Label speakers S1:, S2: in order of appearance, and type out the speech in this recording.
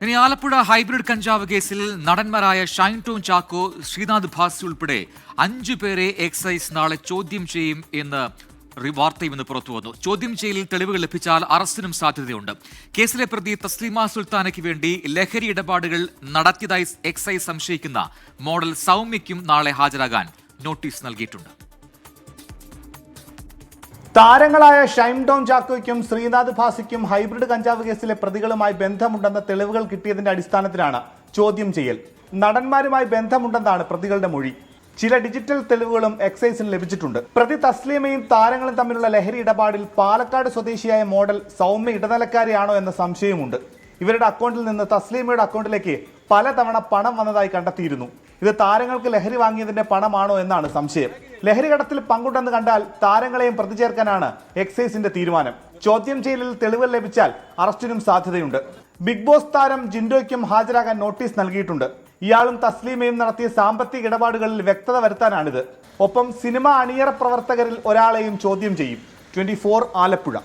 S1: ഇനി ആലപ്പുഴ ഹൈബ്രിഡ് കഞ്ചാവ് കേസിൽ നടന്മാരായ ഷൈൻ ടോം ചാക്കോ, ശ്രീനാഥ് ഭാസി ഉൾപ്പെടെ 5 പേരെ എക്സൈസ് നാളെ ചോദ്യം ചെയ്യും എന്ന് വാർത്തയും ഇന്ന് പുറത്തുവന്നു. ചോദ്യം ചെയ്യലിൽ തെളിവുകൾ ലഭിച്ചാൽ അറസ്റ്റിനും സാധ്യതയുണ്ട്. കേസിലെ പ്രതി തസ്ലീമ സുൽത്താനയ്ക്ക് വേണ്ടി ലഹരി ഇടപാടുകൾ നടത്തിയതായി എക്സൈസ് സംശയിക്കുന്ന മോഡൽ സൗമ്യയ്ക്കും നാളെ ഹാജരാകാൻ നോട്ടീസ് നൽകിയിട്ടുണ്ട്.
S2: താരങ്ങളായ ഷൈൻ ടോം ചാക്കോയ്ക്കും ശ്രീനാഥ് ഭാസിക്കും ഹൈബ്രിഡ് കഞ്ചാവ് കേസിലെ പ്രതികളുമായി ബന്ധമുണ്ടെന്ന തെളിവുകൾ കിട്ടിയതിന്റെ അടിസ്ഥാനത്തിലാണ് ചോദ്യം ചെയ്യൽ. നടന്മാരുമായി ബന്ധമുണ്ടെന്നാണ് പ്രതികളുടെ മൊഴി. ചില ഡിജിറ്റൽ തെളിവുകളും എക്സൈസിന് ലഭിച്ചിട്ടുണ്ട്. പ്രതി തസ്ലീമയും താരങ്ങളും തമ്മിലുള്ള ലഹരി ഇടപാടിൽ പാലക്കാട് സ്വദേശിയായ മോഡൽ സൗമ്യ ഇടനിലക്കാരിയാണോ എന്ന സംശയമുണ്ട്. ഇവരുടെ അക്കൗണ്ടിൽ നിന്ന് തസ്ലീമയുടെ അക്കൗണ്ടിലേക്ക് പലതവണ പണം വന്നതായി കണ്ടെത്തിയിരുന്നു. ഇത് താരങ്ങൾക്ക് ലഹരി വാങ്ങിയതിന്റെ പണമാണോ എന്നാണ് സംശയം. ലഹരി കടത്തിൽ പങ്കുണ്ടെന്ന് കണ്ടാൽ താരങ്ങളെയും പ്രതി ചേർക്കാനാണ് എക്സൈസിന്റെ തീരുമാനം. ചോദ്യം ചെയ്യലിൽ തെളിവുകൾ ലഭിച്ചാൽ അറസ്റ്റിനും സാധ്യതയുണ്ട്. ബിഗ് ബോസ് താരം ജിൻഡോയ്ക്കും ഹാജരാകാൻ നോട്ടീസ് നൽകിയിട്ടുണ്ട്. ഇയാളും തസ്ലീമയും നടത്തിയ സാമ്പത്തിക ഇടപാടുകളിൽ വ്യക്തത വരുത്താനാണിത്. ഒപ്പം സിനിമ അണിയറ പ്രവർത്തകരിൽ ഒരാളെയും ചോദ്യം ചെയ്യും. 24 ആലപ്പുഴ.